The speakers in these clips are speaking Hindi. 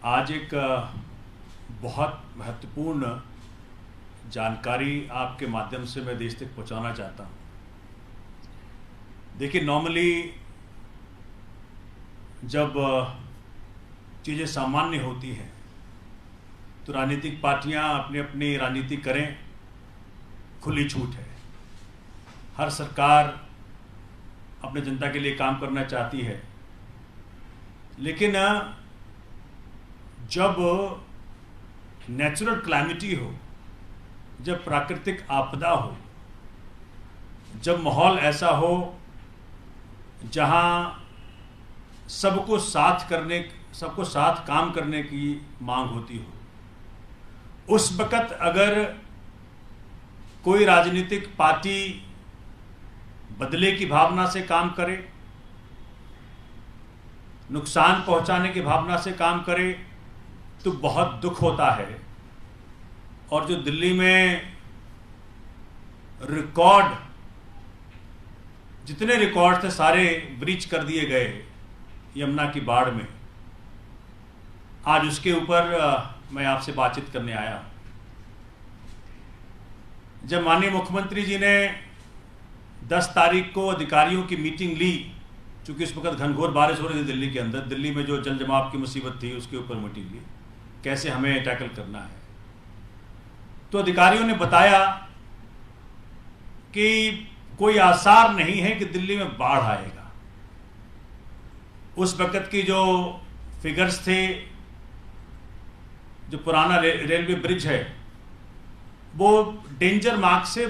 आज एक बहुत महत्वपूर्ण जानकारी आपके माध्यम से मैं देश तक पहुंचाना चाहता हूं। देखिए, नॉर्मली जब चीज़ें सामान्य होती हैं तो राजनीतिक पार्टियां अपनी अपनी राजनीति करें, खुली छूट है। हर सरकार अपने जनता के लिए काम करना चाहती है, लेकिन जब नेचुरल क्लैमिटी हो, जब प्राकृतिक आपदा हो, जब माहौल ऐसा हो जहां सबको साथ काम करने की मांग होती हो, उस वक़्त अगर कोई राजनीतिक पार्टी बदले की भावना से काम करे, नुकसान पहुंचाने की भावना से काम करे, तो बहुत दुख होता है। और जो दिल्ली में जितने रिकॉर्ड थे सारे ब्रीच कर दिए गए यमुना की बाढ़ में, आज उसके ऊपर मैं आपसे बातचीत करने आया हूं। जब माननीय मुख्यमंत्री जी ने 10 तारीख को अधिकारियों की मीटिंग ली, चूंकि इस वक्त घनघोर बारिश हो रही थी दिल्ली के अंदर, दिल्ली में जो जल जमाव की मुसीबत थी उसके ऊपर मीटिंग ली, कैसे हमें टैकल करना है, तो अधिकारियों ने बताया कि कोई आसार नहीं है कि दिल्ली में बाढ़ आएगा। उस वक्त की जो फिगर्स थे, जो पुराना रेलवे ब्रिज है वो डेंजर मार्क से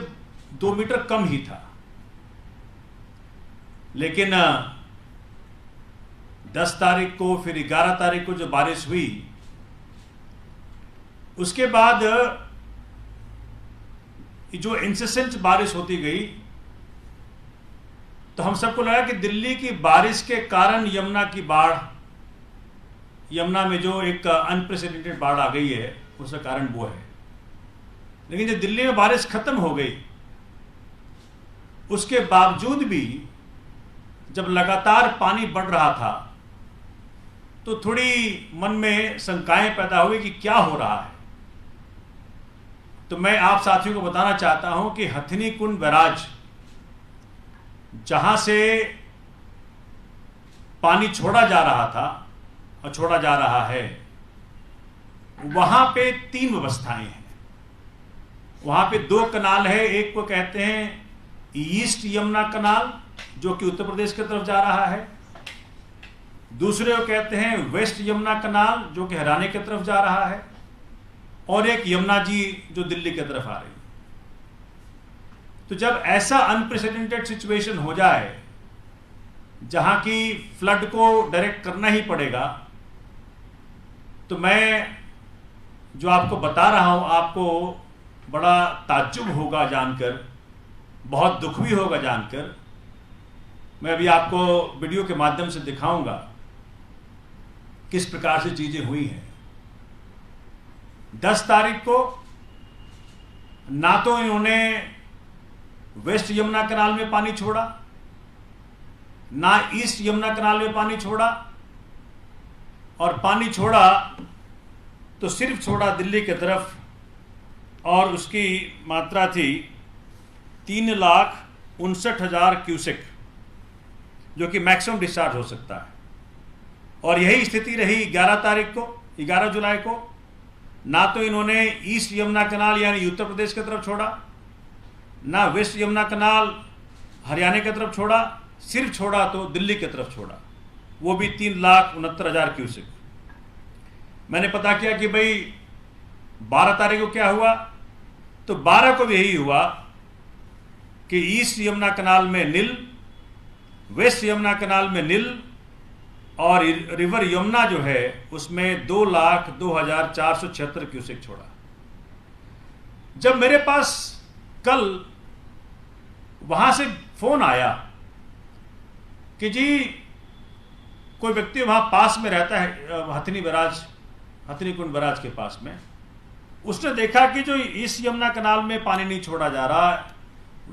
2 मीटर कम ही था, लेकिन 10 तारीख को फिर 11 तारीख को जो बारिश हुई, उसके बाद जो इंसेसेंट बारिश होती गई, तो हम सबको लगा कि दिल्ली की बारिश के कारण यमुना की बाढ़, यमुना में जो एक अनप्रेसिडेंटेड बाढ़ आ गई है, उसका कारण वो है। लेकिन जब दिल्ली में बारिश खत्म हो गई, उसके बावजूद भी जब लगातार पानी बढ़ रहा था, तो थोड़ी मन में शंकाएं पैदा हुई कि क्या हो रहा है। तो मैं आप साथियों को बताना चाहता हूं कि हथिनी कुंड बैराज, जहां से पानी छोड़ा जा रहा था और छोड़ा जा रहा है, वहां पे 3 व्यवस्थाएं हैं। वहां पे 2 कनाल है। एक को कहते हैं ईस्ट यमुना कनाल, जो कि उत्तर प्रदेश की तरफ जा रहा है। दूसरे को कहते हैं वेस्ट यमुना कनाल, जो कि हरियाणा की तरफ जा रहा है। और एक यमुना जी जो दिल्ली की तरफ आ रही है। तो जब ऐसा अनप्रेसिडेंटेड सिचुएशन हो जाए, जहां की फ्लड को डायरेक्ट करना ही पड़ेगा, तो मैं जो आपको बता रहा हूं, आपको बड़ा ताज्जुब होगा जानकर, बहुत दुख भी होगा जानकर। मैं अभी आपको वीडियो के माध्यम से दिखाऊंगा किस प्रकार से चीजें हुई हैं। 10 तारीख को ना तो इन्होंने वेस्ट यमुना कनाल में पानी छोड़ा, ना ईस्ट यमुना कनाल में पानी छोड़ा, और पानी छोड़ा तो सिर्फ छोड़ा दिल्ली की तरफ, और उसकी मात्रा थी 3,59,000 क्यूसेक, जो कि मैक्सिमम डिस्चार्ज हो सकता है। और यही स्थिति रही 11 जुलाई को। ना तो इन्होंने ईस्ट यमुना कनाल यानी उत्तर प्रदेश की तरफ छोड़ा, ना वेस्ट यमुना कनाल हरियाणा की तरफ छोड़ा, सिर्फ छोड़ा तो दिल्ली की तरफ छोड़ा, वो भी 3,69,000 क्यूसेक। मैंने पता किया कि भाई 12 तारीख को क्या हुआ, तो 12 को भी यही हुआ कि ईस्ट यमुना कनाल में नील, वेस्ट यमुना कनाल में नील, और रिवर यमुना जो है उसमें 2,02,476 क्यूसेक छोड़ा। जब मेरे पास कल वहां से फोन आया कि जी कोई व्यक्ति वहां पास में रहता है, हथिनी कुंड बैराज के पास में, उसने देखा कि जो ईस्ट यमुना कनाल में पानी नहीं छोड़ा जा रहा,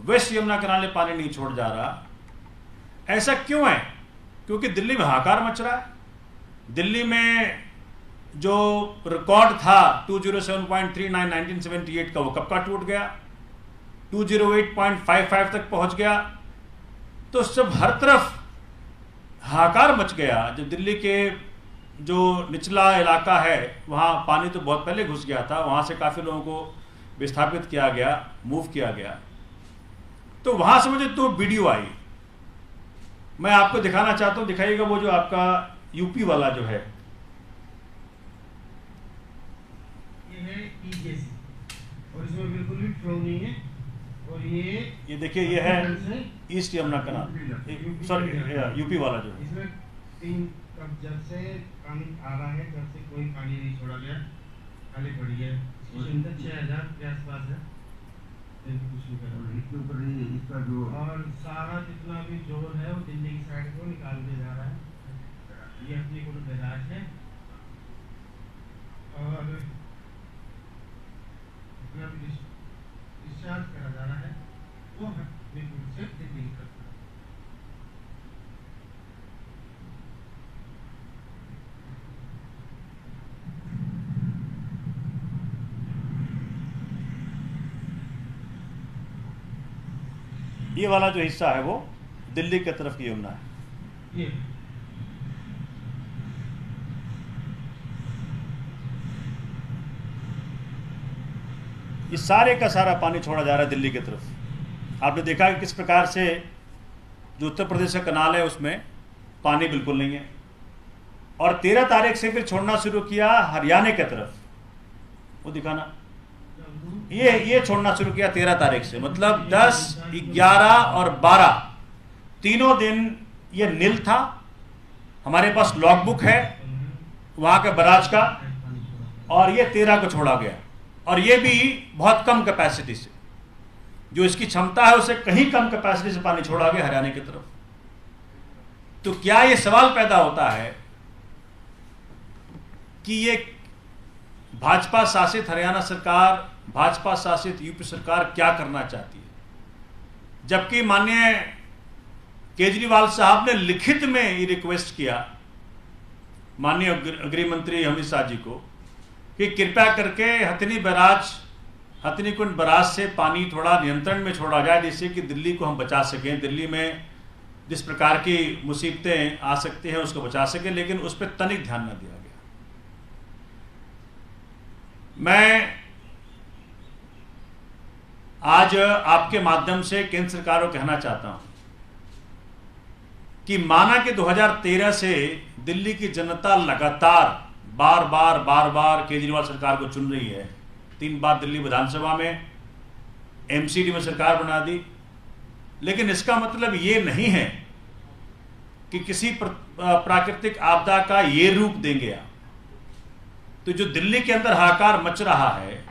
वेस्ट यमुना कनाल में पानी नहीं छोड़ा जा रहा, ऐसा क्यों है? क्योंकि दिल्ली में हाहाकार मच रहा है। दिल्ली में जो रिकॉर्ड था 207.39 1978 का, वो कब का टूट गया, 208.55 तक पहुंच गया। तो सब हर तरफ हाहाकार मच गया। जो दिल्ली के जो निचला इलाका है वहाँ पानी तो बहुत पहले घुस गया था, वहाँ से काफ़ी लोगों को विस्थापित किया गया, मूव किया गया। तो वहाँ से मुझे 2 वीडियो आई, मैं आपको दिखाना चाहता हूँ। दिखाइएगा वो जो आपका यूपी वाला जो है, ये है ईजेसी और इसमें बिल्कुल भी फ्लो नहीं है। और ये देखिए, ये है ईस्ट यमुना कनाल, सॉरी यूपी वाला जो है। इसमें 3 कब जब से पानी आ रहा है तब से कोई पानी नहीं छोड़ा गया, खाली पड़ी है। इसकी 6000 के आसपास है, कुछ नहीं कर रहा है। इसके ऊपर इसका जो और सारा जितना भी जोर है वो दिल्ली की साइड को निकाल के जा रहा है। ये अपनी कोई बैराज है और डिस्चार्ज करा जा रहा है, वो बिल्कुल से दिल्ली की तरफ। ये वाला जो हिस्सा है वो दिल्ली की तरफ की यमुना है। ये सारे का सारा पानी छोड़ा जा रहा है दिल्ली की तरफ। आपने देखा कि किस प्रकार से जो उत्तर प्रदेश का कनाल है उसमें पानी बिल्कुल नहीं है। और 13 तारीख से फिर छोड़ना शुरू किया हरियाणा की तरफ, वो दिखाना, ये छोड़ना शुरू किया 13 तारीख से। मतलब 10, 11 और 12 तीनों दिन ये नील था। हमारे पास लॉगबुक है वहाँ के बराज का, और ये 13 को छोड़ा गया। और ये भी बहुत कम कैपेसिटी से, जो इसकी क्षमता है उससे कहीं कम कैपेसिटी से पानी छोड़ा गया हरियाणा की तरफ। तो क्या ये सवाल पैदा होता है कि ये भाजपा शासित हरियाणा सरकार, भाजपा शासित यूपी सरकार क्या करना चाहती है? जबकि माननीय केजरीवाल साहब ने लिखित में ये रिक्वेस्ट किया माननीय गृह मंत्री अमित शाह जी को कि कृपया करके हथनी कुंड बराज से पानी थोड़ा नियंत्रण में छोड़ा जाए, जिससे कि दिल्ली को हम बचा सकें, दिल्ली में जिस प्रकार की मुसीबतें आ सकती हैं उसको बचा सकें। लेकिन उस पर तनिक ध्यान न दिया गया। मैं आज आपके माध्यम से केंद्र सरकार को कहना चाहता हूं कि माना कि 2013 से दिल्ली की जनता लगातार बार बार केजरीवाल सरकार को चुन रही है। 3 बार दिल्ली विधानसभा में एमसीडी में सरकार बना दी। लेकिन इसका मतलब ये नहीं है कि किसी प्राकृतिक आपदा का ये रूप देंगे आप। तो जो दिल्ली के अंदर हाहाकार मच रहा है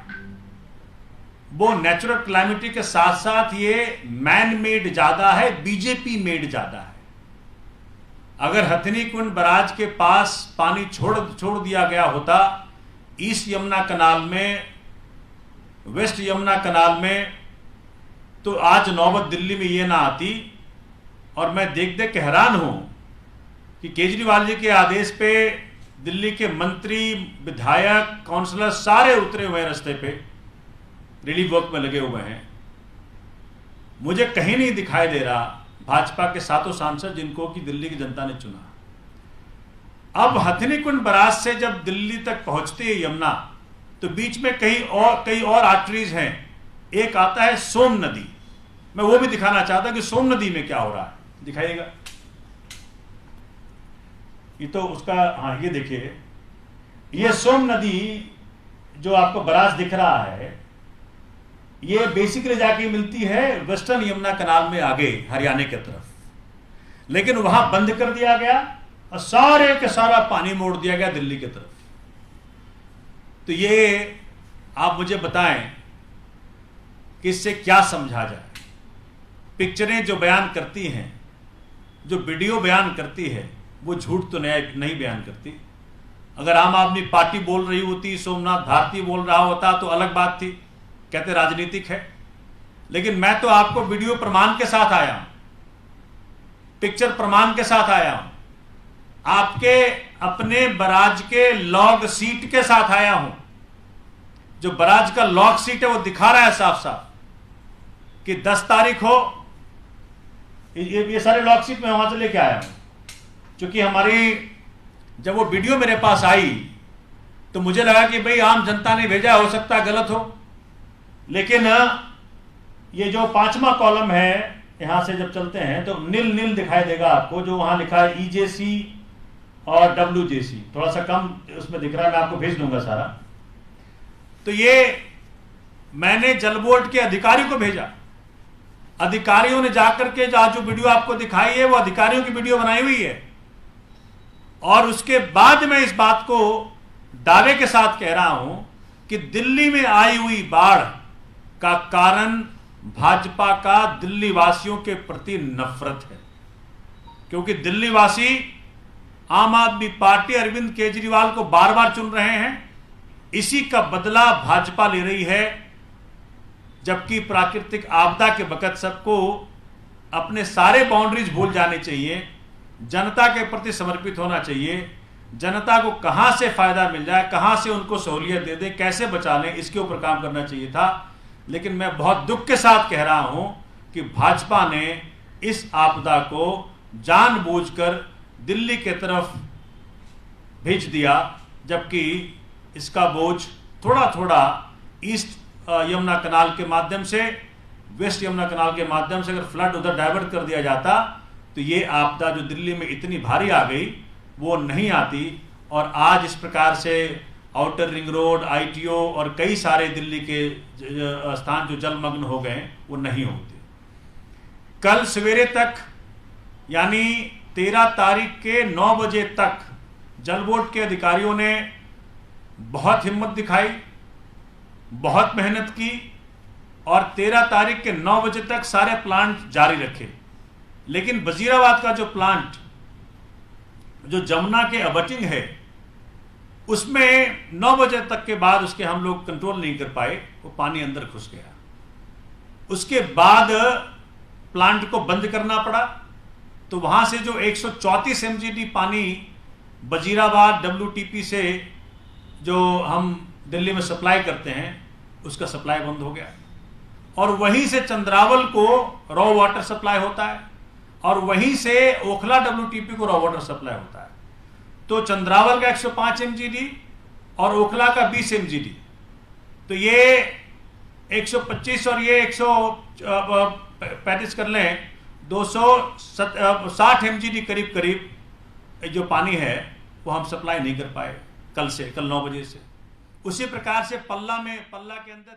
वो नेचुरल क्लाइमेटी के साथ साथ ये मैन मेड ज्यादा है, बीजेपी मेड ज्यादा है। अगर हथनी कुंड बराज के पास पानी छोड़ दिया गया होता ईस्ट यमुना कनाल में, वेस्ट यमुना कनाल में, तो आज नौबत दिल्ली में ये ना आती। और मैं देख के हैरान हूं कि केजरीवाल जी के आदेश पे दिल्ली के मंत्री, विधायक, काउंसलर सारे उतरे हुए हैं रास्ते पे, रिलीफ वर्क में लगे हुए हैं। मुझे कहीं नहीं दिखाई दे रहा भाजपा के 7 सांसद जिनको कि दिल्ली की जनता ने चुना। अब हथनी कुंड बराज से जब दिल्ली तक पहुंचती है यमुना, तो बीच में कई और आर्टरीज हैं। एक आता है सोम नदी, मैं वो भी दिखाना चाहता कि सोम नदी में क्या हो रहा है। दिखाइएगा, ये तो उसका, हाँ ये देखिए, ये सोम नदी जो आपको बराज दिख रहा है, ये बेसिकली जाके मिलती है वेस्टर्न यमुना कनाल में आगे हरियाणा की तरफ। लेकिन वहां बंद कर दिया गया और सारे के सारा पानी मोड़ दिया गया दिल्ली की तरफ। तो ये आप मुझे बताएं कि इससे क्या समझा जाए। पिक्चरें जो बयान करती हैं, जो वीडियो बयान करती है, वो झूठ तो नहीं बयान करती। अगर आम आदमी पार्टी बोल रही होती, सोमनाथ भारती बोल रहा होता तो अलग बात थी, कहते राजनीतिक है। लेकिन मैं तो आपको वीडियो प्रमाण के साथ आया हूं, पिक्चर प्रमाण के साथ आया हूं। अपने बराज के लॉग सीट के साथ आया हूं। जो बराज का लॉग सीट है वो दिखा रहा है साफ साफ कि 10 तारीख हो। ये सारे लॉग सीट मैं वहां से लेके आया हूं, क्योंकि हमारी जब वो वीडियो मेरे पास आई तो मुझे लगा कि भाई आम जनता ने भेजा, हो सकता है गलत हो। लेकिन ये जो 5वां कॉलम है, यहां से जब चलते हैं तो नील नील दिखाई देगा आपको, जो वहां लिखा है EJC और WJC, थोड़ा सा कम उसमें दिख रहा है, मैं आपको भेज दूंगा सारा। तो ये मैंने जल बोर्ड के अधिकारी को भेजा। अधिकारियों ने जाकर के आज जो वीडियो आपको दिखाई है वो अधिकारियों की वीडियो बनाई हुई है। और उसके बाद मैं इस बात को दावे के साथ कह रहा हूं कि दिल्ली में आई हुई बाढ़ का कारण भाजपा का दिल्ली वासियों के प्रति नफरत है। क्योंकि दिल्ली वासी आम आदमी पार्टी अरविंद केजरीवाल को बार बार चुन रहे हैं, इसी का बदला भाजपा ले रही है। जबकि प्राकृतिक आपदा के वक्त सबको अपने सारे बाउंड्रीज भूल जाने चाहिए, जनता के प्रति समर्पित होना चाहिए, जनता को कहां से फायदा मिल जाए, कहां से उनको सहूलियत दे दे, कैसे बचा लें, इसके ऊपर काम करना चाहिए था। लेकिन मैं बहुत दुख के साथ कह रहा हूं कि भाजपा ने इस आपदा को जानबूझकर दिल्ली के तरफ भेज दिया, जबकि इसका बोझ थोड़ा थोड़ा ईस्ट यमुना कनाल के माध्यम से, वेस्ट यमुना कनाल के माध्यम से अगर फ्लड उधर डाइवर्ट कर दिया जाता तो ये आपदा जो दिल्ली में इतनी भारी आ गई वो नहीं आती। और आज इस प्रकार से आउटर रिंग रोड, ITO और कई सारे दिल्ली के स्थान जो जलमग्न हो गए वो नहीं होते। कल सवेरे तक यानी 13 तारीख के 9 बजे तक जल बोर्ड के अधिकारियों ने बहुत हिम्मत दिखाई, बहुत मेहनत की और 13 तारीख के 9 बजे तक सारे प्लांट जारी रखे। लेकिन वजीराबाद का जो प्लांट जो जमुना के अबटिंग है उसमें 9 बजे तक के बाद उसके हम लोग कंट्रोल नहीं कर पाए, वो पानी अंदर घुस गया। उसके बाद प्लांट को बंद करना पड़ा। तो वहां से जो 134 MGD पानी वजीराबाद WTP से जो हम दिल्ली में सप्लाई करते हैं उसका सप्लाई बंद हो गया। और वहीं से चंद्रावल को रॉ वाटर सप्लाई होता है और वहीं से ओखला WTP को रॉ वाटर सप्लाई होता है। तो चंद्रावल का 105 MGD और ओखला का 20 MGD, तो ये 125 और ये 135 कर लें, 260 MGD करीब करीब जो पानी है वो हम सप्लाई नहीं कर पाए कल 9 बजे से। उसी प्रकार से पल्ला के अंदर